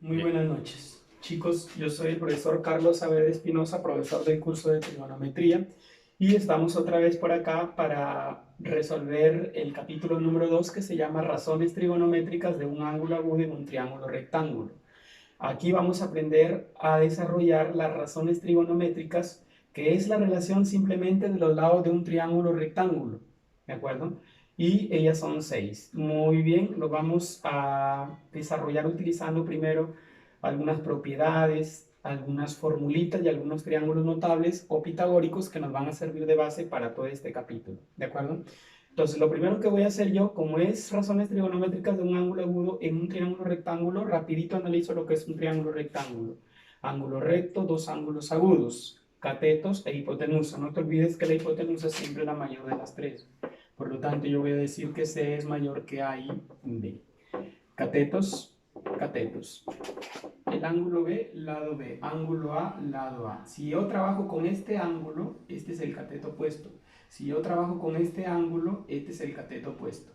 Muy Bien. buenas noches. Chicos, yo soy el profesor Carlos Saavedra Espinosa, profesor del curso de trigonometría, y estamos otra vez por acá para resolver el capítulo número 2 que se llama Razones trigonométricas de un ángulo agudo en un triángulo rectángulo. Aquí vamos a aprender a desarrollar las razones trigonométricas, que es la relación simplemente de los lados de un triángulo rectángulo, ¿de acuerdo? Y ellas son 6. Muy bien, lo vamos a desarrollar utilizando primero algunas propiedades, algunas formulitas y algunos triángulos notables o pitagóricos que nos van a servir de base para todo este capítulo, ¿de acuerdo? Entonces, lo primero que voy a hacer yo, como es razones trigonométricas de un ángulo agudo en un triángulo rectángulo, rapidito analizo lo que es un triángulo rectángulo. Ángulo recto, dos ángulos agudos, catetos e hipotenusa. No te olvides que la hipotenusa siempre es la mayor de las tres. Por lo tanto, yo voy a decir que C es mayor que A y B. Catetos, catetos. El ángulo B, lado B. Ángulo A, lado A. Si yo trabajo con este ángulo, este es el cateto opuesto. Si yo trabajo con este ángulo, este es el cateto opuesto.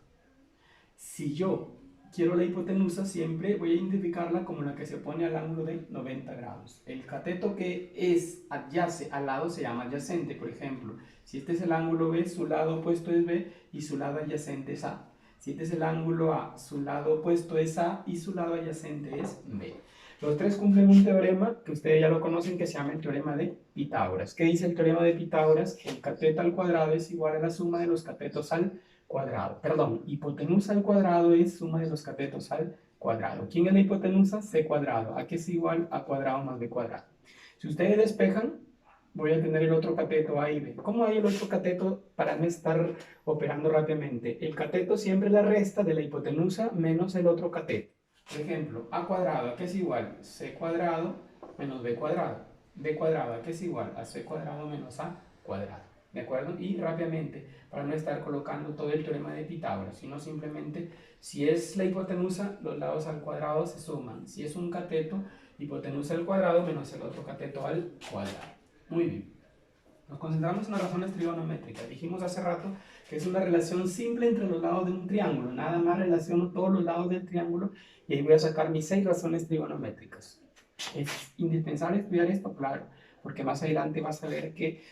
Si yo quiero la hipotenusa, siempre voy a identificarla como la que se opone al ángulo de 90 grados. El cateto que es adyace al lado se llama adyacente. Por ejemplo, si este es el ángulo B, su lado opuesto es B y su lado adyacente es A. Si este es el ángulo A, su lado opuesto es A y su lado adyacente es B. Los tres cumplen un teorema que ustedes ya lo conocen, que se llama el teorema de Pitágoras. ¿Qué dice el teorema de Pitágoras? El cateto al cuadrado es igual a la suma de los catetos al cuadrado. Perdón, hipotenusa al cuadrado es suma de los catetos al cuadrado. ¿Quién es la hipotenusa? C cuadrado. A que es igual a cuadrado más b cuadrado. Si ustedes despejan, voy a tener el otro cateto A y B. ¿Cómo hay el otro cateto para no estar operando rápidamente? El cateto siempre es la resta de la hipotenusa menos el otro cateto. Por ejemplo, A cuadrado, ¿a qué es igual? C cuadrado menos B cuadrado. B cuadrado, ¿a qué es igual? A C cuadrado menos A cuadrado. ¿De acuerdo? Y rápidamente, para no estar colocando todo el teorema de Pitágoras, sino simplemente, si es la hipotenusa, los lados al cuadrado se suman. Si es un cateto, hipotenusa al cuadrado menos el otro cateto al cuadrado. Muy bien. Nos concentramos en las razones trigonométricas. Dijimos hace rato que es una relación simple entre los lados de un triángulo. Nada más relaciono todos los lados del triángulo y ahí voy a sacar mis 6 razones trigonométricas. ¿Es indispensable estudiar esto? Claro, porque más adelante vas a ver que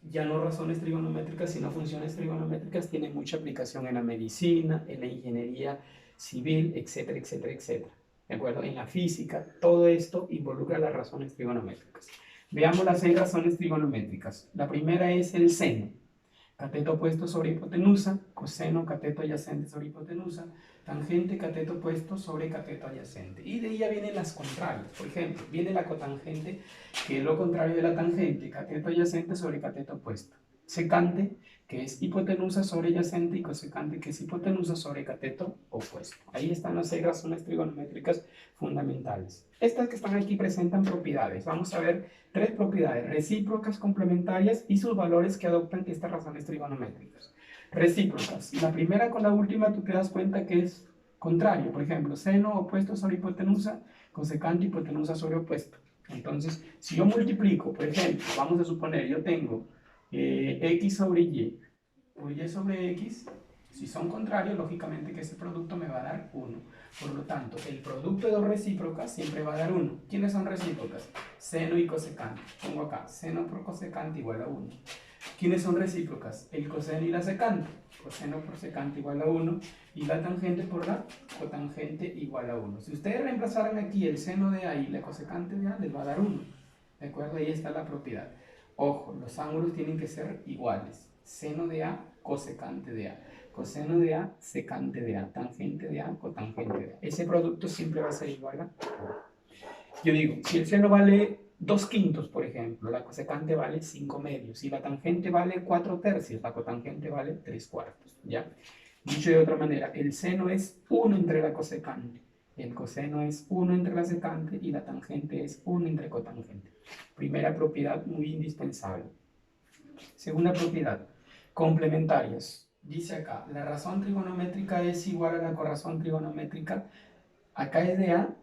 ya no razones trigonométricas, sino funciones trigonométricas tienen mucha aplicación en la medicina, en la ingeniería civil, etcétera, etcétera, etcétera. ¿De acuerdo? En la física, todo esto involucra las razones trigonométricas. Veamos las 6 razones trigonométricas. La primera es el seno. Cateto opuesto sobre hipotenusa, coseno, cateto adyacente sobre hipotenusa, tangente, cateto opuesto sobre cateto adyacente. Y de ahí ya vienen las contrarias. Por ejemplo, viene la cotangente, que es lo contrario de la tangente, cateto adyacente sobre cateto opuesto. Secante, que es hipotenusa sobre adyacente, y cosecante, que es hipotenusa sobre cateto opuesto. Ahí están las 6 razones trigonométricas fundamentales. Estas que están aquí presentan propiedades. Vamos a ver 3 propiedades: recíprocas, complementarias y sus valores que adoptan estas razones trigonométricas. Recíprocas. La primera con la última tú te das cuenta que es contrario. Por ejemplo, seno opuesto sobre hipotenusa, cosecante hipotenusa sobre opuesto. Entonces, si yo multiplico, por ejemplo, vamos a suponer, yo tengo x sobre y, por y sobre x, si son contrarios, lógicamente que ese producto me va a dar 1. Por lo tanto, el producto de dos recíprocas siempre va a dar 1. ¿Quiénes son recíprocas? Seno y cosecante. Pongo acá, seno por cosecante igual a 1. ¿Quiénes son recíprocas? El coseno y la secante. Coseno por secante igual a 1 y la tangente por la cotangente igual a 1. Si ustedes reemplazaran aquí el seno de A y la cosecante de A, les va a dar 1. ¿De acuerdo? Ahí está la propiedad. Ojo, los ángulos tienen que ser iguales. Seno de A, cosecante de A. Coseno de A, secante de A. Tangente de A, cotangente de A. Ese producto siempre va a ser igual a... Yo digo, si el seno vale 2 quintos, por ejemplo, la cosecante vale 5 medios. Si la tangente vale 4 tercios, la cotangente vale 3 cuartos. ¿Ya? Dicho de otra manera, el seno es 1 entre la cosecante, el coseno es 1 entre la secante y la tangente es 1 entre cotangente. Primera propiedad muy indispensable. Segunda propiedad, complementarias. Dice acá, la razón trigonométrica es igual a la corrazón trigonométrica. Acá es de A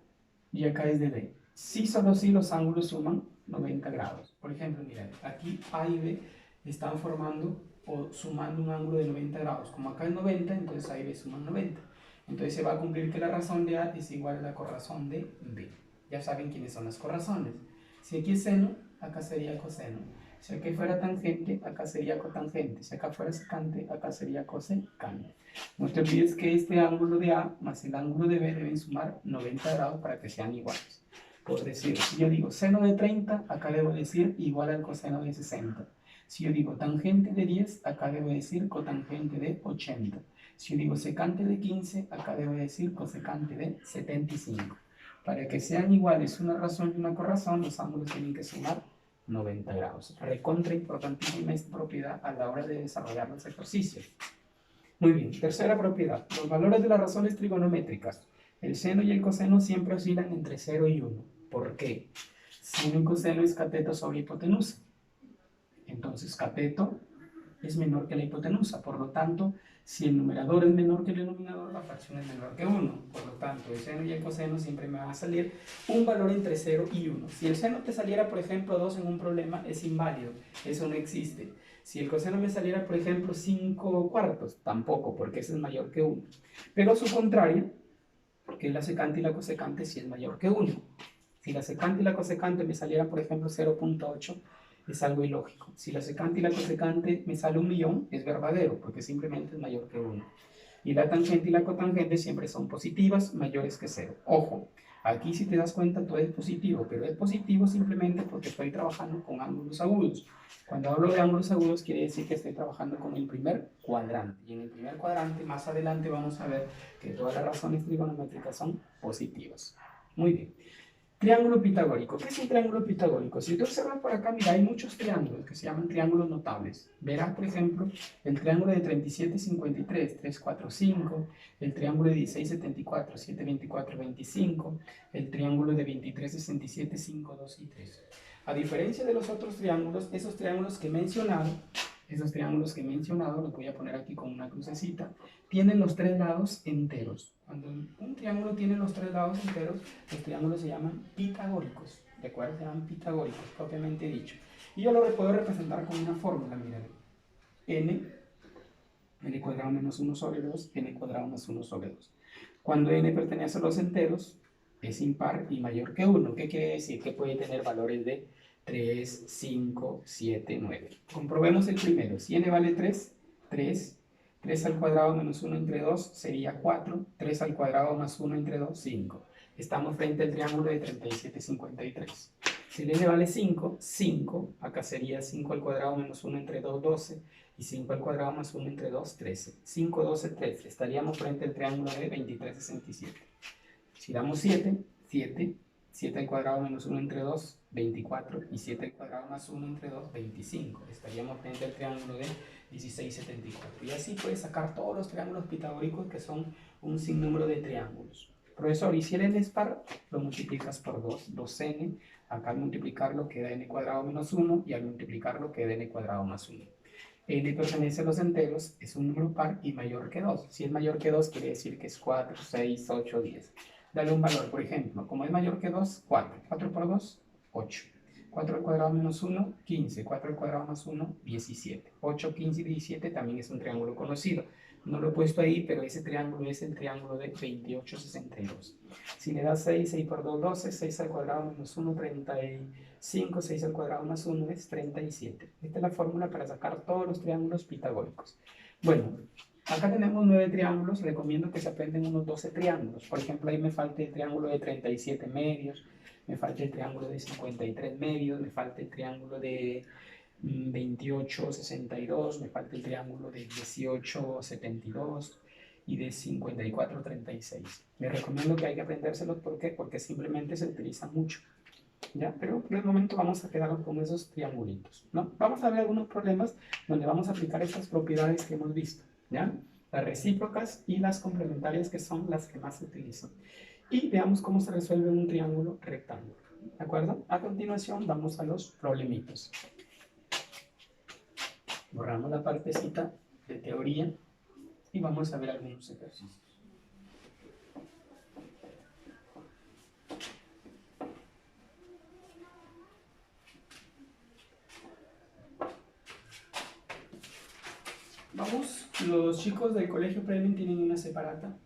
y acá es de B. Sí, solo si los ángulos suman 90 grados. Por ejemplo, miren, aquí A y B están formando o sumando un ángulo de 90 grados. Como acá es 90, entonces A y B suman 90. Entonces se va a cumplir que la razón de A es igual a la corrazón de B. Ya saben quiénes son las corrazones. Si aquí es seno, acá sería coseno. Si aquí fuera tangente, acá sería cotangente. Si acá fuera secante, acá sería cosecante. No te olvides que este ángulo de A más el ángulo de B deben sumar 90 grados para que sean iguales. Por decir, si yo digo seno de 30, acá debo decir igual al coseno de 60. Si yo digo tangente de 10, acá debo decir cotangente de 80. Si yo digo secante de 15, acá debo decir cosecante de 75. Para que sean iguales una razón y una corrazón, los ángulos tienen que sumar 90 grados. Recontra importantísima esta propiedad a la hora de desarrollar los ejercicios. Muy bien, tercera propiedad. Los valores de las razones trigonométricas. El seno y el coseno siempre oscilan entre 0 y 1. ¿Por qué? Seno y coseno es cateto sobre hipotenusa. Entonces, cateto es menor que la hipotenusa. Por lo tanto, si el numerador es menor que el denominador, la fracción es menor que 1. Por lo tanto, el seno y el coseno siempre me va a salir un valor entre 0 y 1. Si el seno te saliera, por ejemplo, 2 en un problema, es inválido. Eso no existe. Si el coseno me saliera, por ejemplo, 5 cuartos, tampoco, porque ese es mayor que 1. Pero su contrario, que es la secante y la cosecante, sí es mayor que 1. Si la secante y la cosecante me salieran, por ejemplo, 0.8, es algo ilógico. Si la secante y la cosecante me sale 1.000.000, es verdadero, porque simplemente es mayor que 1. Y la tangente y la cotangente siempre son positivas, mayores que 0. Ojo, aquí si te das cuenta todo es positivo, pero es positivo simplemente porque estoy trabajando con ángulos agudos. Cuando hablo de ángulos agudos quiere decir que estoy trabajando con el primer cuadrante. Y en el primer cuadrante, más adelante vamos a ver que todas las razones trigonométricas son positivas. Muy bien. Triángulo pitagórico. ¿Qué es un triángulo pitagórico? Si tú observas por acá, mira, hay muchos triángulos que se llaman triángulos notables. Verás, por ejemplo, el triángulo de 37, 53, 3, 4, 5, el triángulo de 16, 74, 7, 24, 25, el triángulo de 23, 67, 5, 2 y 3. A diferencia de los otros triángulos, esos triángulos que he mencionado, los voy a poner aquí con una crucecita, tienen los tres lados enteros. Cuando un triángulo tiene los tres lados enteros, los triángulos se llaman pitagóricos. ¿De acuerdo? Se llaman pitagóricos, propiamente dicho. Y yo lo puedo representar con una fórmula, miren. N cuadrado menos 1 sobre 2, n cuadrado más 1 sobre 2. Cuando n pertenece a los enteros, es impar y mayor que 1. ¿Qué quiere decir? Que puede tener valores de 3, 5, 7, 9. Comprobemos el primero. Si n vale 3, 3 al cuadrado menos 1 entre 2 sería 4. 3 al cuadrado más 1 entre 2, 5. Estamos frente al triángulo de 37, 53. Si el n vale 5, 5. Acá sería 5 al cuadrado menos 1 entre 2, 12. Y 5 al cuadrado más 1 entre 2, 13. 5, 12, 13. Estaríamos frente al triángulo de 23, 67. Si damos 7, 7. 7 al cuadrado menos 1 entre 2, 24. Y 7 al cuadrado más 1 entre 2, 25. Estaríamos frente al triángulo de 16, 74. Y así puedes sacar todos los triángulos pitagóricos que son un sinnúmero de triángulos. Profesor, y si el n es par, lo multiplicas por 2, 2n. Acá al multiplicarlo queda n cuadrado menos 1 y al multiplicarlo queda n cuadrado más 1. N pertenece a los enteros, es un número par y mayor que 2. Si es mayor que 2 quiere decir que es 4, 6, 8, 10. Dale un valor, por ejemplo, como es mayor que 2, 4. 4 por 2, 8. 4 al cuadrado menos 1, 15. 4 al cuadrado más 1, 17. 8, 15 y 17 también es un triángulo conocido. No lo he puesto ahí, pero ese triángulo es el triángulo de 28, 62. Si le das 6, 6 por 2, 12. 6 al cuadrado menos 1, 35. 6 al cuadrado más 1 es 37. Esta es la fórmula para sacar todos los triángulos pitagóricos. Bueno, acá tenemos 9 triángulos. Recomiendo que se aprendan unos 12 triángulos. Por ejemplo, ahí me falta el triángulo de 37 medios. Me falta el triángulo de 53 medios. Me falta el triángulo de 28, 62, me falta el triángulo de 18, 72 y de 54, 36. Les recomiendo que hay que aprendérselos. ¿Por qué? Porque simplemente se utilizan mucho. ¿Ya? Pero por el momento vamos a quedarnos con esos triangulitos, ¿no? Vamos a ver algunos problemas donde vamos a aplicar estas propiedades que hemos visto, ¿ya? Las recíprocas y las complementarias, que son las que más se utilizan. Y veamos cómo se resuelve un triángulo rectángulo, ¿de acuerdo? A continuación vamos a los problemitos. Borramos la partecita de teoría y vamos a ver algunos ejercicios. Vamos, los chicos del colegio Premium tienen una separata,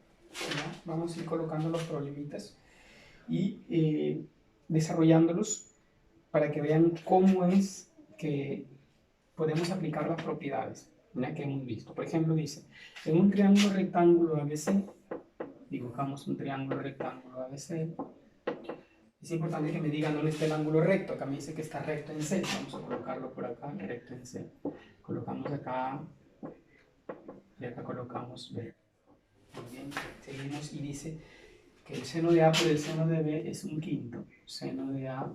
vamos a ir colocando los problemitas y desarrollándolos para que vean cómo es que podemos aplicar las propiedades, ¿ya? Que hemos visto. Por ejemplo, dice, en un triángulo rectángulo ABC, dibujamos un triángulo rectángulo ABC. Es importante que me digan dónde está el ángulo recto. Acá me dice que está recto en C. Vamos a colocarlo por acá, recto en C. Colocamos acá y acá colocamos B. Muy bien, seguimos y dice que el seno de A por el seno de B es un quinto. Seno de A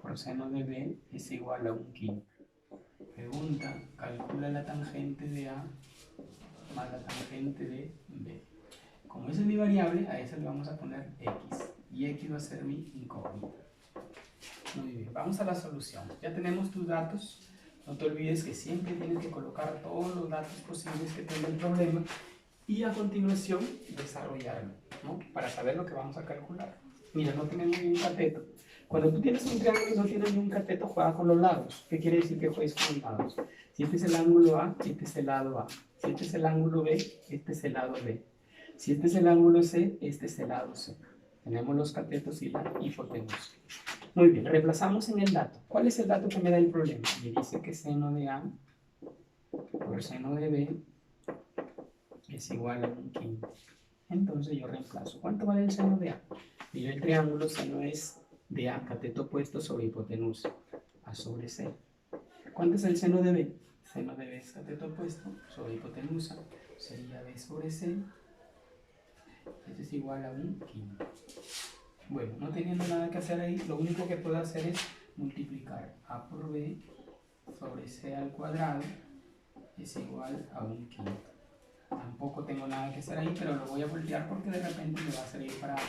por seno de B es igual a un quinto. Pregunta, calcula la tangente de A más la tangente de B. Como esa es mi variable, a esa le vamos a poner X. Y X va a ser mi incógnita. Muy bien, vamos a la solución. Ya tenemos tus datos. No te olvides que siempre tienes que colocar todos los datos posibles que tenga el problema y a continuación desarrollarlo, ¿no? Para saber lo que vamos a calcular. Mira, no tenemos ni un cateto. Cuando tú tienes un triángulo y no tienes ni un cateto, juega con los lados. ¿Qué quiere decir que juegues con los lados? Si este es el ángulo A, este es el lado A. Si este es el ángulo B, este es el lado B. Si este es el ángulo C, este es el lado C. Tenemos los catetos y la hipotenusa. Muy bien, reemplazamos en el dato. ¿Cuál es el dato que me da el problema? Me dice que seno de A por seno de B es igual a un quinto. Entonces yo reemplazo. ¿Cuánto vale el seno de A? Mira el triángulo, seno es de A, cateto opuesto sobre hipotenusa, A sobre C. ¿Cuánto es el seno de B? Seno de B es cateto opuesto sobre hipotenusa, sería B sobre C. Esto es igual a un quinto. Bueno, no teniendo nada que hacer ahí, lo único que puedo hacer es multiplicar A por B sobre C al cuadrado es igual a un quinto. Tampoco tengo nada que hacer ahí, pero lo voy a voltear porque de repente me va a salir para AB.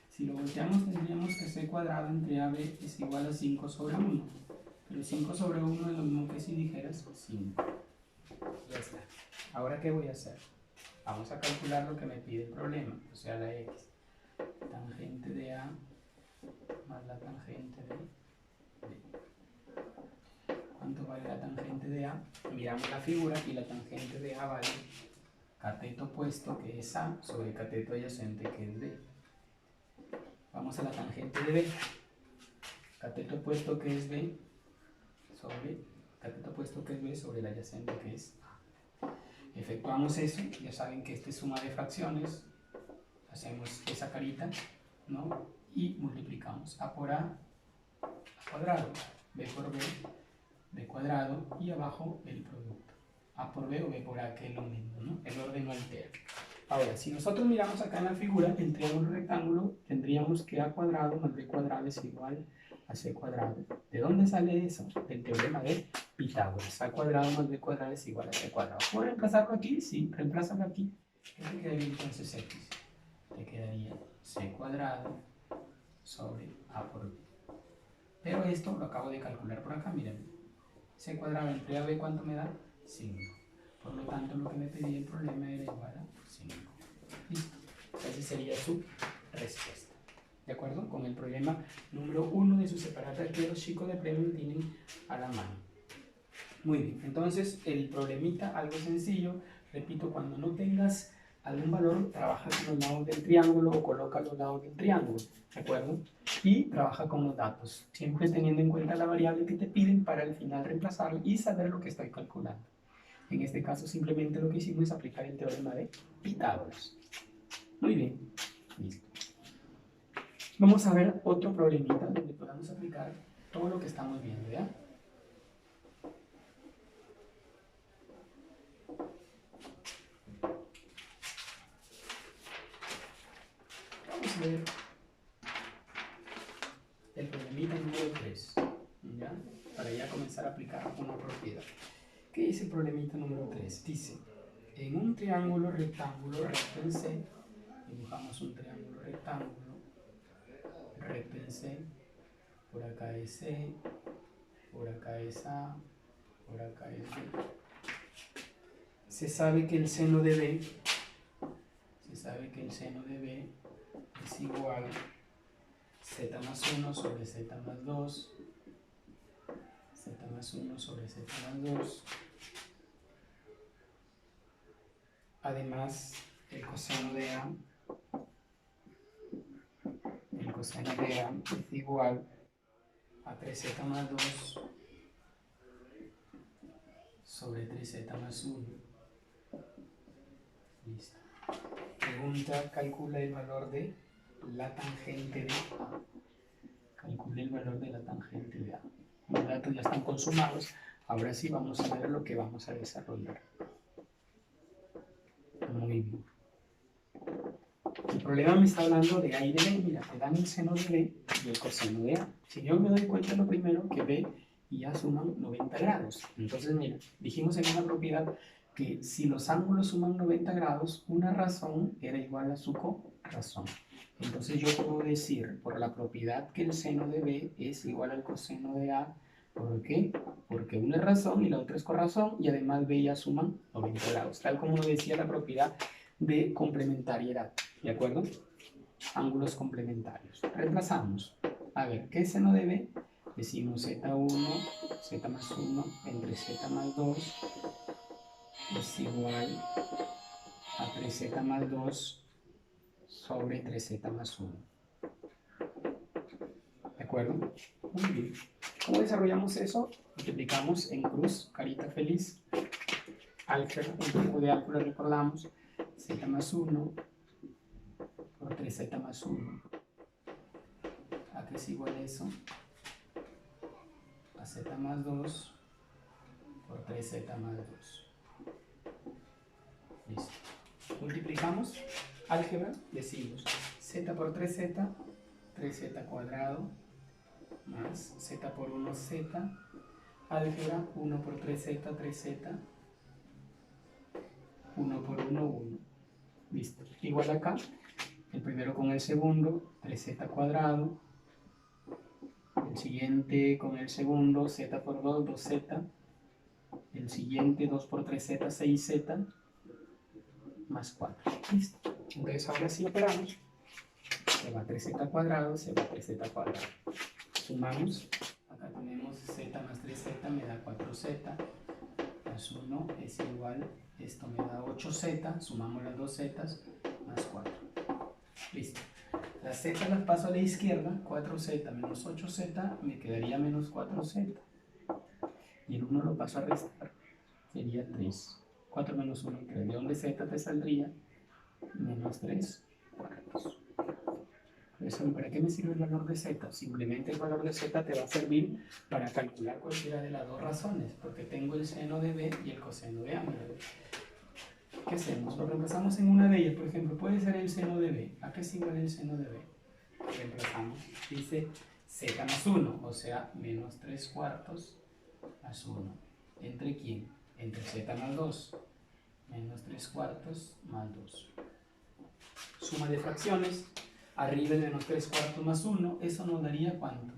Si lo volteamos tendríamos que C cuadrado entre AB es igual a 5 sobre 1. Pero 5 sobre 1 es lo mismo que si dijeras 5. Ya está. Ahora, ¿qué voy a hacer? Vamos a calcular lo que me pide el problema, o sea, la X. Tangente de A más la tangente de B. ¿Cuánto vale la tangente de A? Miramos la figura y la tangente de A vale cateto opuesto, que es A, sobre cateto adyacente, que es B. Vamos a la tangente de B. Cateto opuesto, que es B, sobre cateto opuesto, que es B, sobre el adyacente, que es A. Efectuamos eso, ya saben que esta es suma de fracciones. Hacemos esa carita, ¿no? Y multiplicamos A por A cuadrado, B por B, B cuadrado, y abajo el producto. A por B o B por A, que es lo mismo, ¿no? El orden no altera. Ahora, si nosotros miramos acá en la figura, el triángulo rectángulo, tendríamos que A cuadrado más B cuadrado es igual a C cuadrado. ¿De dónde sale eso? Del teorema de Pitágoras. A cuadrado más B cuadrado es igual a C cuadrado. ¿Puedo reemplazarlo aquí? Sí, reemplázalo aquí. ¿Qué te quedaría entonces X? Te quedaría C cuadrado sobre A por B. Pero esto lo acabo de calcular por acá, miren. C cuadrado entre AB, ¿cuánto me da? 5. Por lo tanto, lo que me pedía el problema era igual a 5. Listo. Esa sería su respuesta. ¿De acuerdo? Con el problema número 1 de su separata que los chicos de premio tienen a la mano. Muy bien. Entonces, el problemita, algo sencillo. Repito, cuando no tengas algún valor, trabaja con los lados del triángulo o coloca los lados del triángulo. ¿De acuerdo? Y trabaja con los datos, siempre teniendo en cuenta la variable que te piden para al final reemplazarla y saber lo que estoy calculando. En este caso simplemente lo que hicimos es aplicar el teorema de Pitágoras. Muy bien, listo. Vamos a ver otro problemita donde podamos aplicar todo lo que estamos viendo, ¿ya? Vamos a ver el problemita número 3, ¿ya? Para ya comenzar a aplicar una propiedad. ¿Qué dice el problemita número 3? Dice, en un triángulo rectángulo recto en C, dibujamos un triángulo rectángulo recto en C, por acá es C, por acá es A, por acá es B. Se sabe que el seno de B, es igual a Z más 1 sobre Z más 2, Z más 1 sobre Z más 2. Además, el coseno de A coseno de A es igual a 3z más 2 sobre 3z más 1. Listo. Pregunta, calcula el valor de la tangente de A. Calcule el valor de la tangente de A. Los datos ya están consumados. Ahora sí vamos a ver lo que vamos a desarrollar. Muy bien. El problema me está hablando de A y de B. Mira, te dan el seno de B y el coseno de A. Si yo me doy cuenta lo primero que B y A suman 90 grados. Entonces, mira, dijimos en una propiedad que si los ángulos suman 90 grados, una razón era igual a su corazón. Entonces yo puedo decir por la propiedad que el seno de B es igual al coseno de A. ¿Por qué? Porque una es razón y la otra es corrazón y además B y A suman 90 grados, tal como lo decía la propiedad de complementariedad. ¿De acuerdo? Ángulos complementarios. Reemplazamos. A ver, ¿qué es seno de B? Decimos z1, z más 1 entre z más 2 es igual a 3z más 2 sobre 3z más 1. ¿De acuerdo? Muy bien. ¿Cómo desarrollamos eso? Multiplicamos en cruz, carita feliz. Álgebra, un tipo de álgebra recordamos. Z más 1 por 3z más 1. ¿A qué es igual eso? A z más 2 por 3z más 2. Listo. Multiplicamos álgebra, decimos z por 3z, 3z cuadrado, más z por 1, z, álgebra, 1 por 3z, 3z, 1 por 1, 1. Listo. Igual acá, el primero con el segundo, 3z cuadrado, el siguiente con el segundo, z por 2, 2z, el siguiente 2 por 3z, 6z, más 4. Listo. Entonces ahora sí operamos. Se va 3z cuadrado, se va 3z cuadrado. Sumamos. Acá tenemos z más 3z me da 4z. Más 1 es igual, esto me da 8z. Sumamos las dos z más 4. Listo. Las z las paso a la izquierda. 4z menos 8z me quedaría menos 4z. Y el 1 lo paso a restar. Sería 3. 4 menos 1, 3. ¿De dónde z te saldría? Menos 3 cuartos. Eso, ¿para qué me sirve el valor de z? Simplemente el valor de z te va a servir para calcular cualquiera de las dos razones, porque tengo el seno de b y el coseno de a. ¿Qué hacemos? Lo reemplazamos en una de ellas. Por ejemplo, puede ser el seno de b. ¿A qué es igual el seno de b? Reemplazamos. Dice z más 1, o sea, menos 3 cuartos más 1. ¿Entre quién? Entre z más 2. Menos 3 cuartos más 2. Suma de fracciones. Arriba el menos 3 cuartos más 1. Eso nos daría ¿cuánto?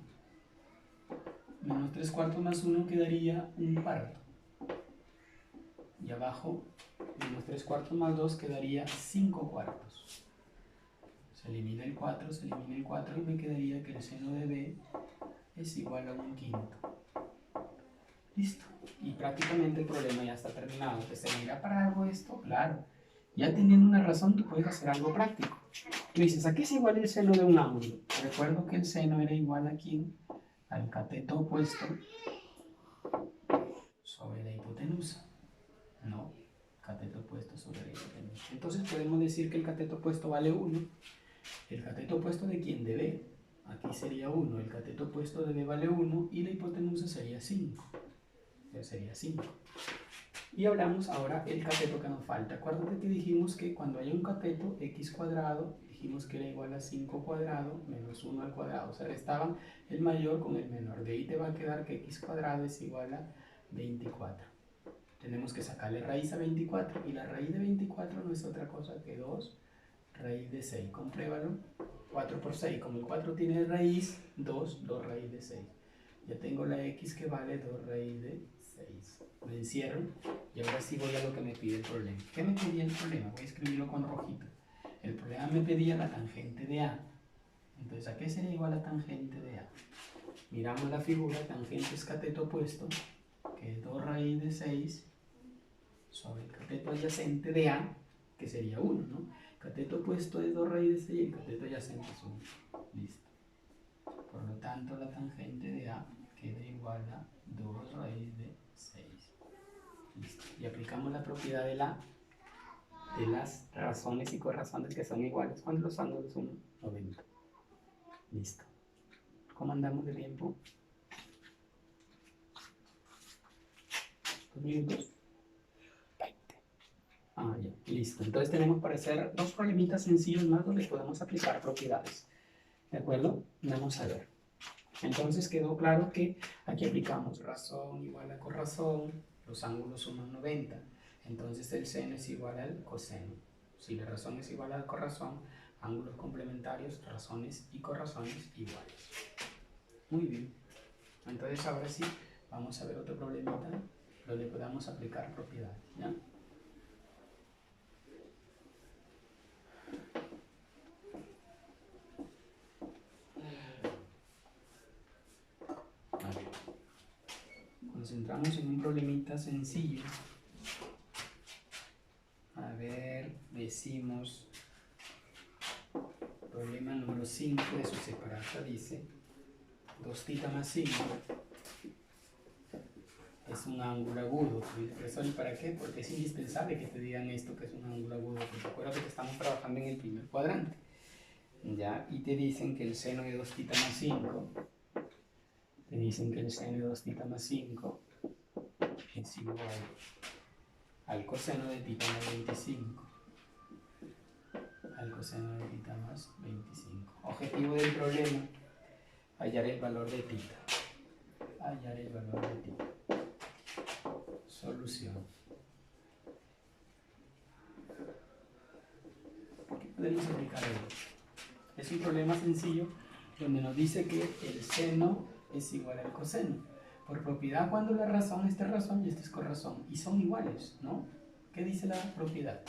Menos 3 cuartos más 1 quedaría un cuarto. Y abajo, menos 3 cuartos más 2 quedaría 5 cuartos. Se elimina el 4, se elimina el 4 y me quedaría que el seno de b es igual a un quinto. Listo. Y prácticamente el problema ya está terminado. ¿Te servirá para algo esto? Claro. Ya teniendo una razón, tú puedes hacer algo práctico. Tú dices, ¿a qué es igual el seno de un ángulo? Recuerdo que el seno era igual a ¿quién? Al cateto opuesto sobre la hipotenusa. No, cateto opuesto sobre la hipotenusa. Entonces podemos decir que el cateto opuesto vale 1. ¿El cateto opuesto de quién? De B. Aquí sería 1. El cateto opuesto de B vale 1 y la hipotenusa sería 5. Sería 5. Y hablamos ahora el cateto que nos falta. Acuérdate que dijimos que cuando hay un cateto, x cuadrado, dijimos que era igual a 5 cuadrado menos 1 al cuadrado. O sea, restaban el mayor con el menor. De ahí te va a quedar que x cuadrado es igual a 24. Tenemos que sacarle raíz a 24. Y la raíz de 24 no es otra cosa que 2 raíz de 6. Compruébalo. 4 por 6. Como el 4 tiene raíz, 2 raíz de 6. Ya tengo la x que vale 2 raíz de 6. Me encierro y ahora sí voy a lo que me pide el problema. ¿Qué me pedía el problema? Voy a escribirlo con rojito. El problema me pedía la tangente de A. Entonces, ¿a qué sería igual la tangente de A? Miramos la figura, tangente es cateto opuesto, que es 2 raíz de 6 sobre el cateto adyacente de A, que sería 1, ¿no? Cateto opuesto es 2 raíz de 6 y el cateto adyacente es 1. Listo. tanto la tangente de A queda igual a 2 raíz de 6. Listo. Y aplicamos la propiedad de las razones y corrazones que son iguales cuando los ángulos son 90. Listo. ¿Cómo andamos de tiempo? 2 minutos. 20. Ah, ya. Listo. Entonces tenemos para hacer 2 problemitas sencillos más donde podemos aplicar propiedades. ¿De acuerdo? Vamos a ver. Entonces quedó claro que aquí aplicamos razón igual a corrazón, los ángulos suman 90, entonces el seno es igual al coseno. Si la razón es igual al corrazón, ángulos complementarios, razones y corrazones iguales. Muy bien. Entonces ahora sí, vamos a ver otro problemita donde podamos aplicar propiedades, ¿ya? Concentramos en un problemita sencillo. A ver, decimos problema número 5 de su separata dice 2θ más 5 es un ángulo agudo. ¿Y para qué? Porque es indispensable que te digan esto que es un ángulo agudo, porque acuérdate que estamos trabajando en el primer cuadrante, ¿ya? Y te dicen que el seno de 2θ más 5 es igual al coseno de θ más 25. Al coseno de θ más 25. Objetivo del problema, hallar el valor de θ. Hallar el valor de θ. Solución. ¿Qué podemos aplicar ahí? Es un problema sencillo donde nos dice que el seno es igual al coseno. Por propiedad, cuando la razón, esta es razón y esta es corrazón, y son iguales, ¿no? ¿Qué dice la propiedad?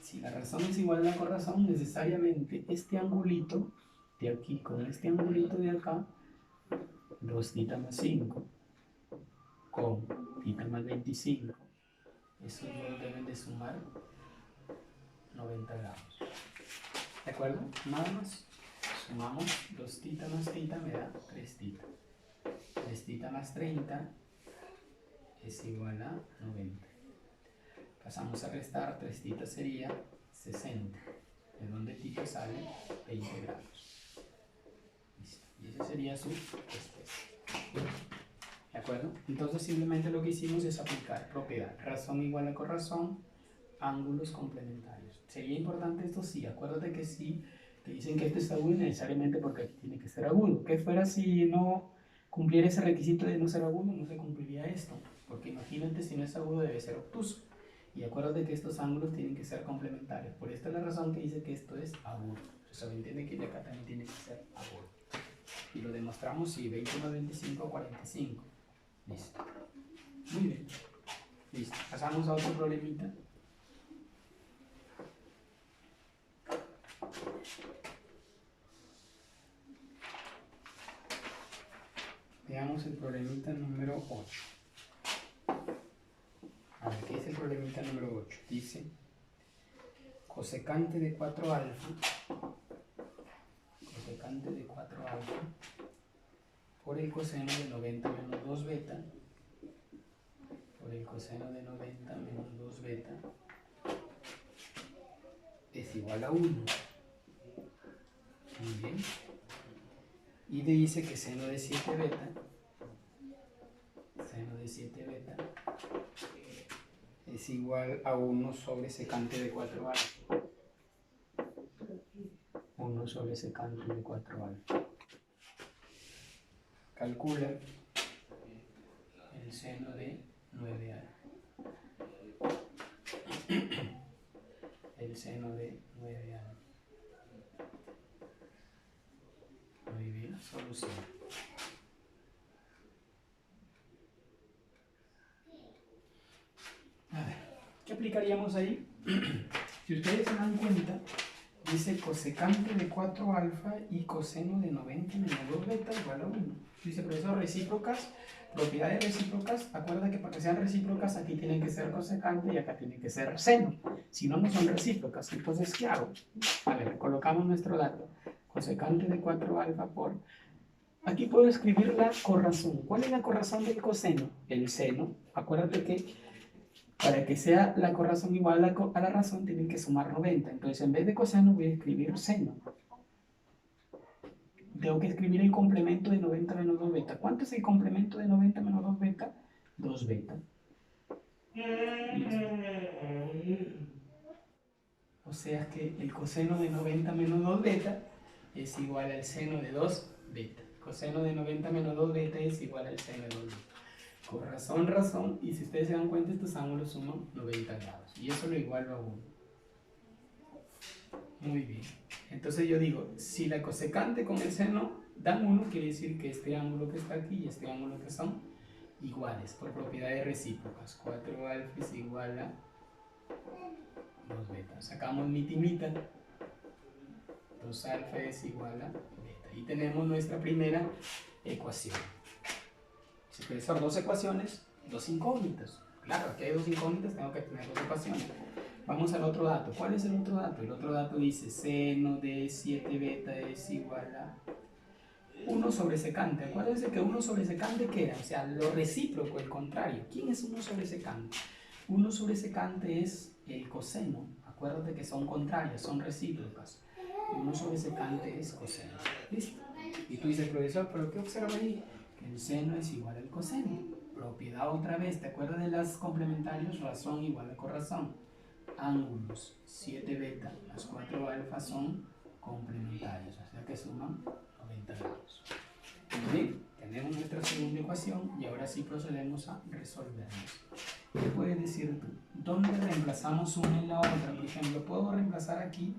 Si la razón es igual a la corrazón, necesariamente este angulito de aquí con este angulito de acá, 2θ más 5 con θ más 25, esos dos deben de sumar 90 grados. ¿De acuerdo? Nada más. Sumamos 2θ más θ me da 3θ. 3θ más 30 es igual a 90. Pasamos a restar, 3θ sería 60, de donde θ sale 20 grados. Listo. Y ese sería su respuesta. ¿De acuerdo? Entonces simplemente lo que hicimos es aplicar propiedad. Razón igual a corrazón, ángulos complementarios. ¿Sería importante esto? Sí. Acuérdate que si te dicen que esto es agudo, necesariamente porque aquí tiene que ser agudo. ¿Qué fuera si no cumpliera ese requisito de no ser agudo? No se cumpliría esto. Porque imagínate, si no es agudo debe ser obtuso. Y acuérdate que estos ángulos tienen que ser complementarios. Por esta es la razón que dice que esto es agudo. O sea, entiende que acá también tiene que ser agudo. Y lo demostramos si 20 más 25, 45. Listo. Muy bien. Listo. Pasamos a otro problemita. Veamos el problemita número 8. A ver, ¿qué dice el problemita número 8? Dice cosecante de 4 alfa, cosecante de 4 alfa por el coseno de 90 menos 2 beta, por el coseno de 90 menos 2 beta es igual a 1. Muy bien. Y te dice que seno de 7 beta, es igual a 1 sobre secante de 4 alfa. 1 sobre secante de 4 alfa. Calcula el seno de 9 alfa. El seno de 9 alfa. Muy bien, solución. A ver, ¿qué aplicaríamos ahí? Si ustedes se dan cuenta, dice cosecante de 4 alfa y coseno de 90 menos 2 beta igual a 1. Dice, profesor, recíprocas, propiedades recíprocas. Acuerda que para que sean recíprocas aquí tienen que ser cosecante y acá tiene que ser seno. Si no, no son recíprocas. Entonces, ¿qué hago? A ver, colocamos nuestro dato. Cosecante de 4 alfa por Aquí puedo escribir la corrazón. ¿Cuál es la corrazón del coseno? El seno. Acuérdate que para que sea la corrazón igual a la razón, tienen que sumar 90. Entonces, en vez de coseno, voy a escribir seno. Tengo que escribir el complemento de 90 menos 2 beta. ¿Cuánto es el complemento de 90 menos 2 beta? 2 beta. O sea que el coseno de 90 menos 2 beta es igual al seno de 2 beta. Coseno de 90 menos 2 beta es igual al seno de 2 beta. Con razón, razón, y si ustedes se dan cuenta, estos ángulos suman 90 grados. Y eso lo igualo a 1. Muy bien. Entonces yo digo, si la cosecante con el seno dan 1, quiere decir que este ángulo que está aquí y este ángulo que son iguales, por propiedades recíprocas. 4 alfa es igual a 2 beta. Sacamos mitad. 2 alfa es igual a beta. Y tenemos nuestra primera ecuación. Si puede ser dos ecuaciones, dos incógnitas. Claro, aquí hay dos incógnitas, tengo que tener dos ecuaciones. Vamos al otro dato. ¿Cuál es el otro dato? El otro dato dice seno de 7 beta es igual a 1 sobre secante. Acuérdense que 1 sobre secante, ¿qué era? O sea, lo recíproco, el contrario. ¿Quién es 1 sobre secante? 1 sobre secante es el coseno. Acuérdate que son contrarias, son recíprocas. 1 sobre secante es coseno. ¿Listo? Y tú dices, profesor, ¿pero qué observa ahí? Que el seno es igual al coseno. Propiedad otra vez, ¿te acuerdas de las complementarios? Razón igual a corrazón. Ángulos 7 beta más 4 alfa son complementarios, o sea que suman 90 grados. Muy bien, tenemos nuestra segunda ecuación y ahora sí procedemos a resolvernos. ¿Qué puedes decir tú? ¿Dónde reemplazamos una en la otra? Por ejemplo, puedo reemplazar aquí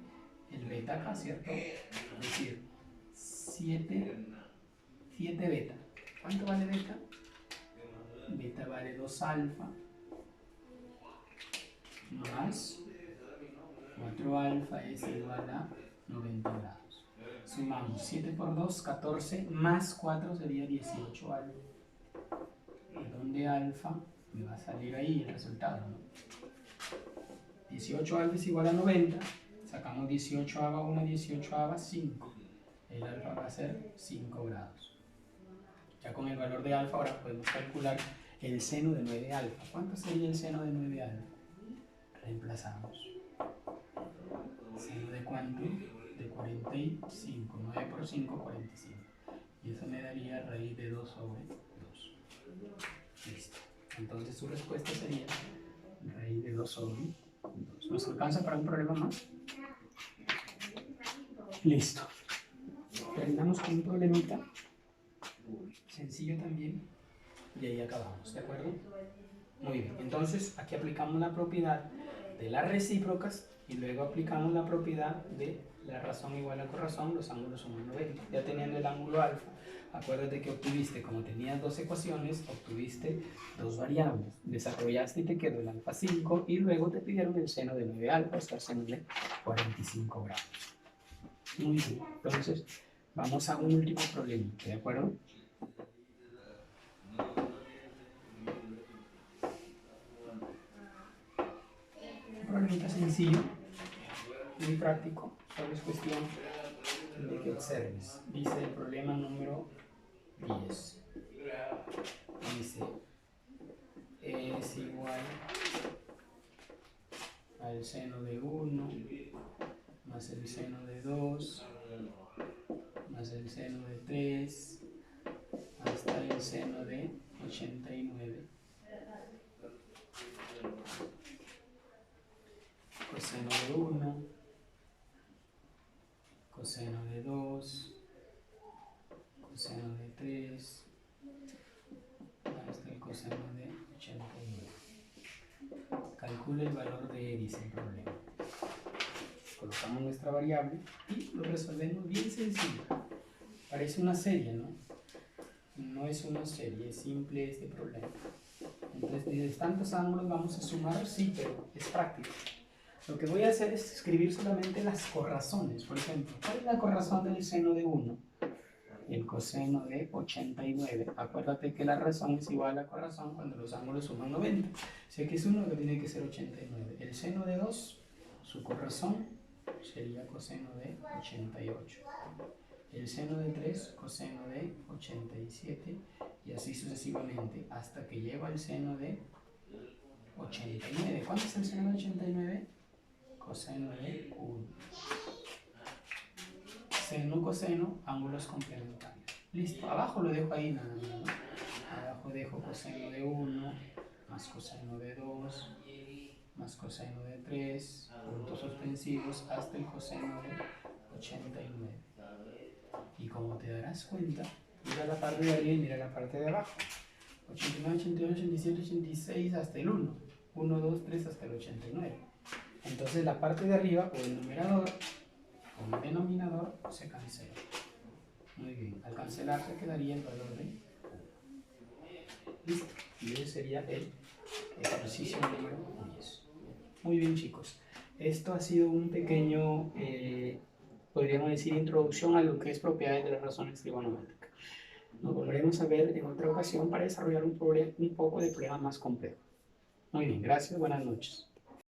el beta acá, ¿cierto? Es decir, 7 beta. ¿Cuánto vale beta? Beta vale 2 alfa más 4 alfa es igual a 90 grados. Sumamos 7 por 2, 14, más 4 sería 18 alfa. ¿De dónde alfa? Me va a salir ahí el resultado, ¿no? 18 alfa es igual a 90. Sacamos 18 a 1, 18 a 5. El alfa va a ser 5 grados. Ya con el valor de alfa ahora podemos calcular el seno de 9 alfa. ¿Cuánto sería el seno de 9 alfa? Reemplazamos. ¿Seno de cuánto? De 45. 9 por 5, 45. Y eso me daría raíz de 2 sobre 2. Listo. Entonces su respuesta sería raíz de 2 sobre 2. ¿Nos alcanza para un problema más? Listo. Terminamos con un problemita sencillo también y ahí acabamos, ¿de acuerdo? Muy bien. Entonces aquí aplicamos la propiedad de las recíprocas y luego aplicamos la propiedad de la razón igual a corrazón, los ángulos suman 90. Ya teniendo el ángulo alfa, acuérdate que obtuviste, como tenías dos ecuaciones, obtuviste dos variables. Desarrollaste y te quedó el alfa 5 y luego te pidieron el seno de 9 alfa, hasta el seno de 45 grados. Muy bien, entonces vamos a un último problema, ¿de acuerdo? Un problemita sencillo, muy práctico, solo es cuestión de que observes. Dice el problema número 10. Dice, es igual al seno de 1 más el seno de 2 más el seno de 3 hasta el seno de 89. Coseno de 1, coseno de 2, coseno de 3, hasta el coseno de 89. Calcula el valor de dice el problema. Colocamos nuestra variable y lo resolvemos bien sencillo. Parece una serie, ¿no? No es una serie, es simple este problema. Entonces, de tantos ángulos vamos a sumar, sí, pero es práctico. Lo que voy a hacer es escribir solamente las corrazones. Por ejemplo, ¿cuál es la corrazón del seno de 1? El coseno de 89. Acuérdate que la razón es igual a la corrazón cuando los ángulos suman 90. Si aquí es 1, que tiene que ser 89. El seno de 2, su corrazón sería coseno de 88. el seno de 3, coseno de 87, y así sucesivamente, hasta que llego al seno de 89. ¿Cuánto es el seno de 89? Coseno de 1. Seno, coseno, ángulos complementarios. Listo, abajo lo dejo ahí nada más, ¿no? Abajo dejo coseno de 1, más coseno de 2, más coseno de 3, puntos suspensivos hasta el coseno de 89. Y como te darás cuenta, mira la parte de arriba y mira la parte de abajo. 89, 88, 87, 86 hasta el 1. 1, 2, 3 hasta el 89. Entonces la parte de arriba, o el numerador, o el denominador, se cancela. Muy bien, al cancelarse quedaría el valor de 1. Listo. Y ese sería el ejercicio número 10. Muy bien, chicos. Esto ha sido un pequeño, podríamos decir, introducción a lo que es propiedades de las razones trigonométricas. Nos volveremos a ver en otra ocasión para desarrollar un poco de problema más complejo. Muy bien, gracias, buenas noches.